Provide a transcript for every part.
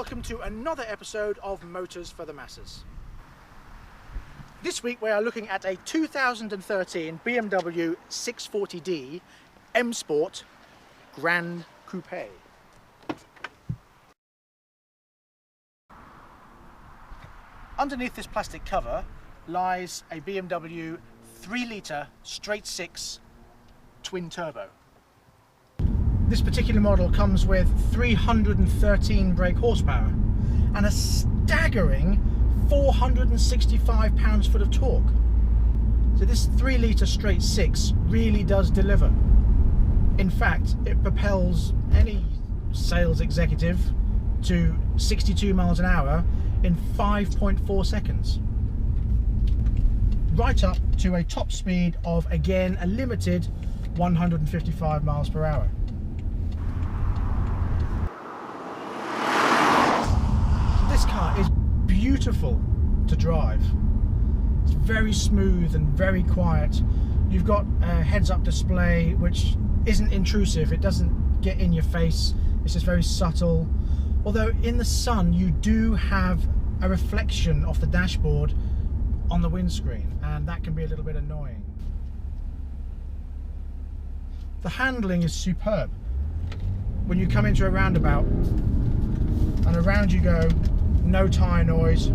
welcome to another episode of Motors for the Masses. This week we are looking at a 2013 BMW 640d M Sport Grand Coupe. Underneath this plastic cover lies a BMW 3 litre straight 6 twin turbo. This particular model comes with 313 brake horsepower and a staggering 465 pounds-foot of torque. So this 3 litre straight 6 really does deliver. In fact, it propels any sales executive to 62 miles an hour in 5.4 seconds. Right up to a top speed of, again, a limited 155 miles per hour. This car is beautiful to drive. It's very smooth and very quiet. You've got a heads-up display which isn't intrusive. It doesn't get in your face. It's just very subtle. Although in the sun you do have a reflection of the dashboard on the windscreen, and that can be a little bit annoying. The handling is superb. When you come into a roundabout and around you go, no tyre noise.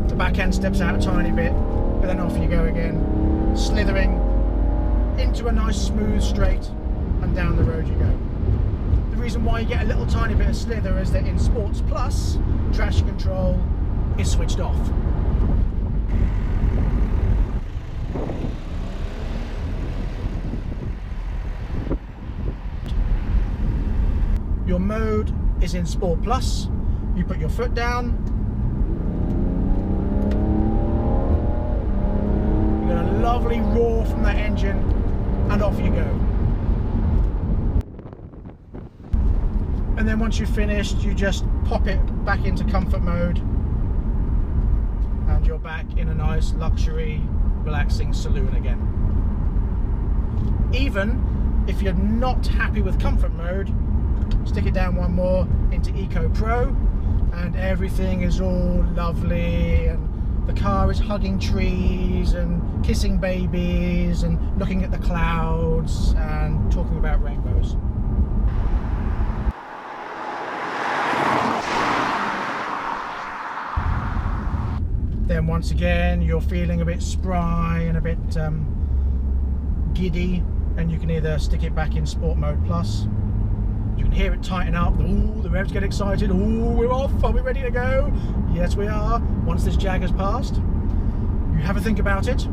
The back end steps out a tiny bit, but then off you go again, slithering into a nice smooth straight, and down the road you go. The reason why you get a little tiny bit of slither is that in Sports Plus, traction control is switched off. Your mode is in Sport Plus. You put your foot down, you get a lovely roar from that engine, and off you go. And then once you've finished, you just pop it back into comfort mode, and you're back in a nice luxury relaxing saloon again. Even if you're not happy with comfort mode, stick it down one more into Eco Pro, and everything is all lovely, and the car is hugging trees and kissing babies and looking at the clouds and talking about rainbows. Then once again you're feeling a bit spry and a bit giddy, and you can either stick it back in Sport Mode Plus. You can hear it tighten up. Ooh, the revs get excited. Ooh, we're off. Are we ready to go? Yes, we are. Once this Jag has passed, you have a think about it.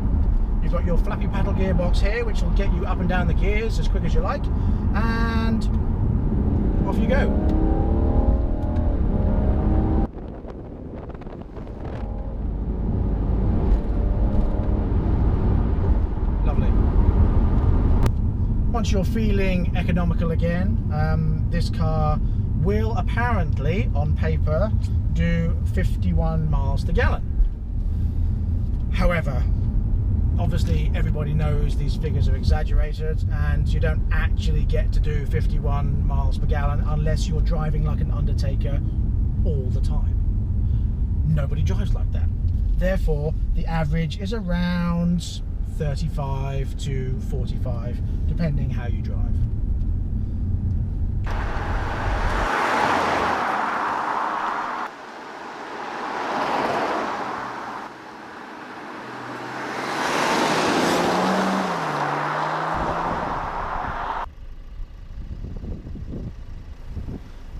You've got your flappy paddle gearbox here, which will get you up and down the gears as quick as you like, and off you go. Once you're feeling economical again, this car will apparently, on paper, do 51 miles to gallon. However, obviously everybody knows these figures are exaggerated, and you don't actually get to do 51 miles per gallon unless you're driving like an undertaker all the time. Nobody drives like that. Therefore, the average is around 35 to 45, depending how you drive.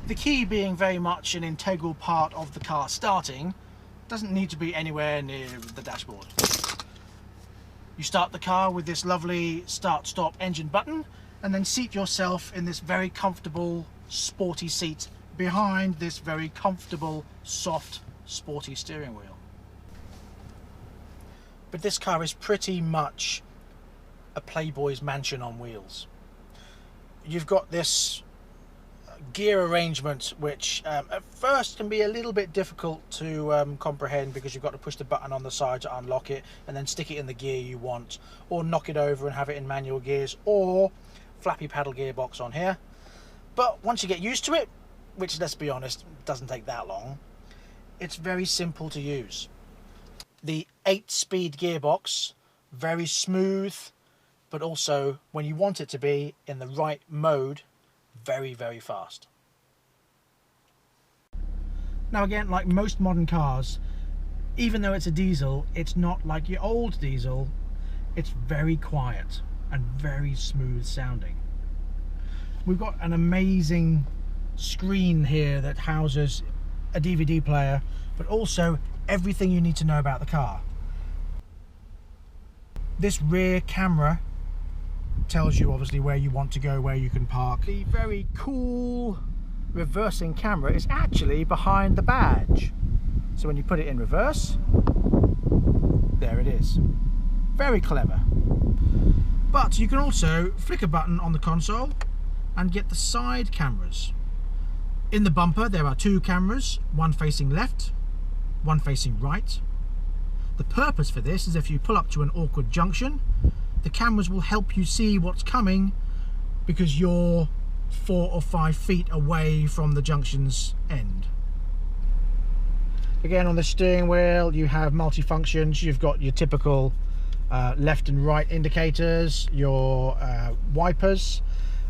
The key being very much an integral part of the car starting, doesn't need to be anywhere near the dashboard. You start the car with this lovely start-stop engine button, and then seat yourself in this very comfortable, sporty seat behind this very comfortable, soft, sporty steering wheel. But this car is pretty much a Playboy's mansion on wheels. You've got this gear arrangement which at first can be a little bit difficult to comprehend, because you've got to push the button on the side to unlock it and then stick it in the gear you want, or knock it over and have it in manual gears, or flappy paddle gearbox on here. But once you get used to it, which, let's be honest, doesn't take that long. It's very simple to use. The 8-speed gearbox, very smooth, but also, when you want it to be in the right mode, very, very fast. Now again, like most modern cars, even though it's a diesel, it's not like your old diesel. It's very quiet and very smooth sounding. We've got an amazing screen here that houses a DVD player, but also everything you need to know about the car. This rear camera tells you obviously where you want to go, where you can park. The very cool reversing camera is actually behind the badge. So when you put it in reverse, there it is. Very clever. But you can also flick a button on the console and get the side cameras. In the bumper there are 2 cameras, one facing left, one facing right. The purpose for this is if you pull up to an awkward junction, the cameras will help you see what's coming because you're 4 or 5 feet away from the junction's end. Again, on the steering wheel you have multifunctions. You've got your typical left and right indicators, your wipers,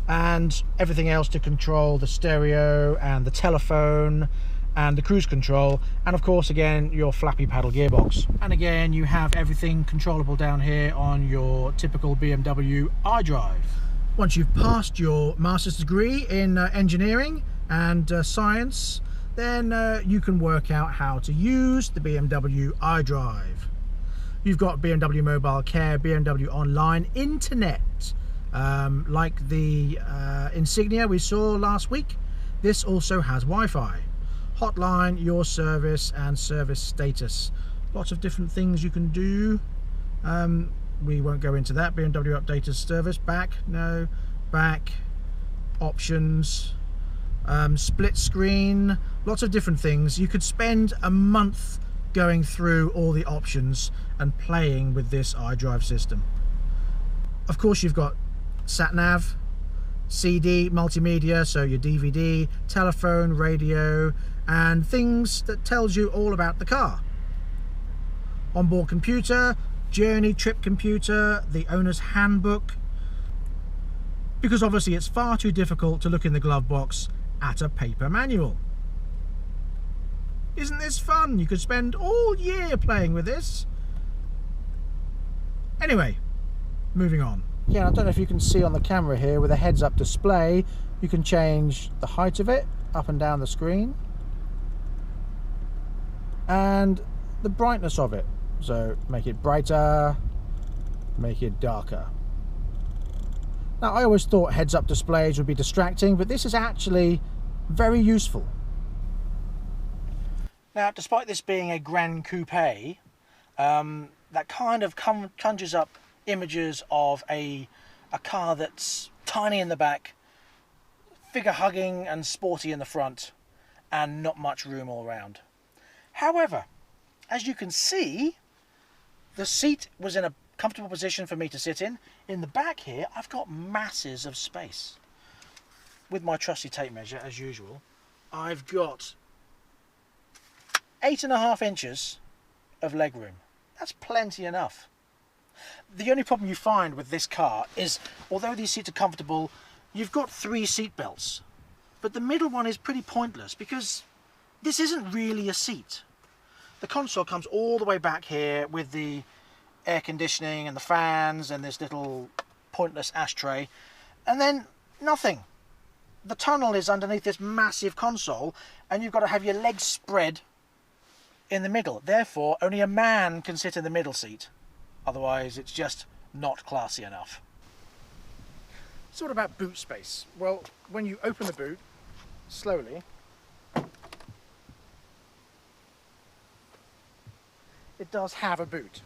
and everything else to control the stereo and the telephone and the cruise control, and of course again your flappy paddle gearbox. And again you have everything controllable down here on your typical BMW iDrive. Once you've passed your master's degree in engineering and science, then you can work out how to use the BMW iDrive. You've got BMW Mobile Care, BMW Online, Internet, like the Insignia we saw last week. This also has Wi-Fi, hotline, your service and service status. Lots of different things you can do. We won't go into that. BMW updated service, back, no, back, options, split screen, lots of different things. You could spend a month going through all the options and playing with this iDrive system. Of course you've got sat nav, CD, multimedia, so your DVD, telephone, radio, and things that tells you all about the car. Onboard computer, journey trip computer, the owner's handbook, because obviously it's far too difficult to look in the glove box at a paper manual. Isn't this fun? You could spend all year playing with this. Anyway, moving on. Yeah, I don't know if you can see on the camera here with a heads-up display, you can change the height of it up and down the screen and the brightness of it. So make it brighter, make it darker. Now I always thought heads-up displays would be distracting, but this is actually very useful. Now, despite this being a Grand Coupe, that kind of conjures up images of a car that's tiny in the back, figure-hugging and sporty in the front, and not much room all around. However, as you can see, the seat was in a comfortable position for me to sit in. In the back here, I've got masses of space. With my trusty tape measure, as usual, I've got 8.5 inches of legroom. That's plenty enough. The only problem you find with this car is, although these seats are comfortable, you've got 3 seat belts, but the middle one is pretty pointless because this isn't really a seat. The console comes all the way back here with the air conditioning and the fans and this little pointless ashtray, and then nothing. The tunnel is underneath this massive console, and you've got to have your legs spread in the middle. Therefore, only a man can sit in the middle seat. Otherwise, it's just not classy enough. So what about boot space? Well, when you open the boot, slowly, it does have a boot.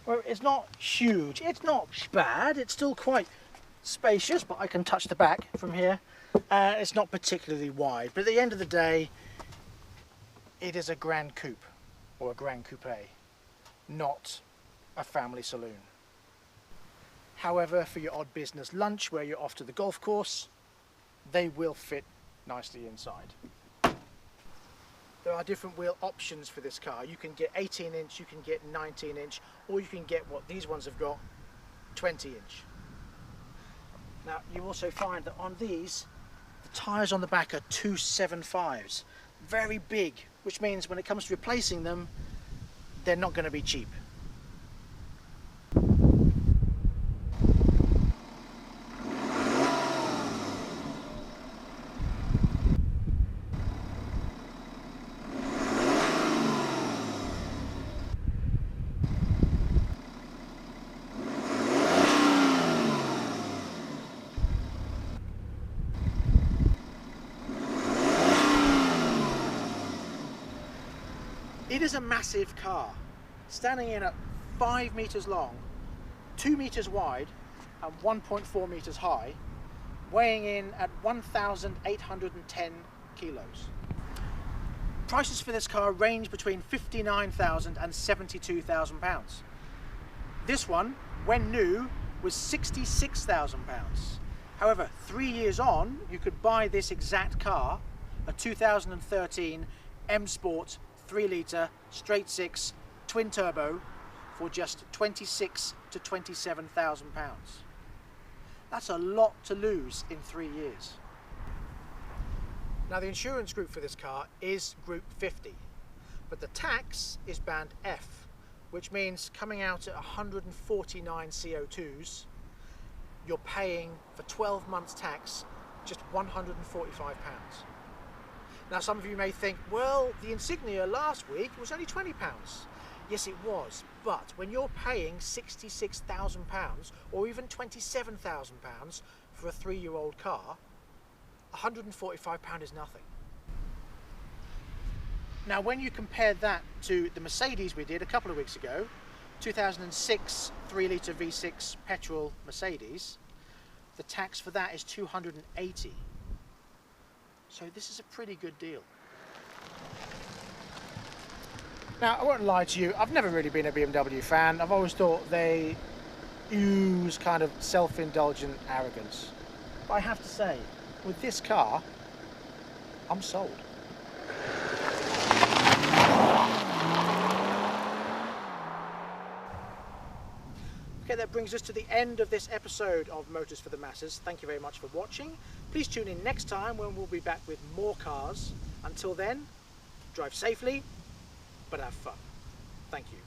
Well, it's not huge, it's not bad, it's still quite spacious, but I can touch the back from here. It's not particularly wide, but at the end of the day, it is a Grand Coupe, or a Grand Coupe, not a family saloon. However, for your odd business lunch where you're off to the golf course, they will fit nicely inside. There are different wheel options for this car. You can get 18 inch, you can get 19 inch, or you can get what these ones have got, 20 inch. Now you also find that on these, the tyres on the back are 275s, very big, which means when it comes to replacing them, they're not going to be cheap. It is a massive car, standing in at 5 meters long, 2 meters wide and 1.4 meters high, weighing in at 1,810 kilos. Prices for this car range between £59,000 and £72,000. This one, when new, was £66,000. However, 3 years on, you could buy this exact car, a 2013 M Sport 3 litre straight 6 twin turbo, for just £26,000 to £27,000. That's a lot to lose in 3 years. Now the insurance group for this car is Group 50, but the tax is band F, which means coming out at 149 CO2s, you're paying for 12 months tax just £145. Now some of you may think, well, the Insignia last week was only £20. Yes, it was, but when you're paying £66,000 or even £27,000 for a 3-year-old car, £145 is nothing. Now when you compare that to the Mercedes we did a couple of weeks ago, 2006 3 litre V6 petrol Mercedes, the tax for that is £280. So this is a pretty good deal. Now I won't lie to you, I've never really been a BMW fan. I've always thought they ooze kind of self-indulgent arrogance. But I have to say, with this car, I'm sold. Okay, that brings us to the end of this episode of Motors for the Masses. Thank you very much for watching. Please tune in next time when we'll be back with more cars. Until then, drive safely, but have fun. Thank you.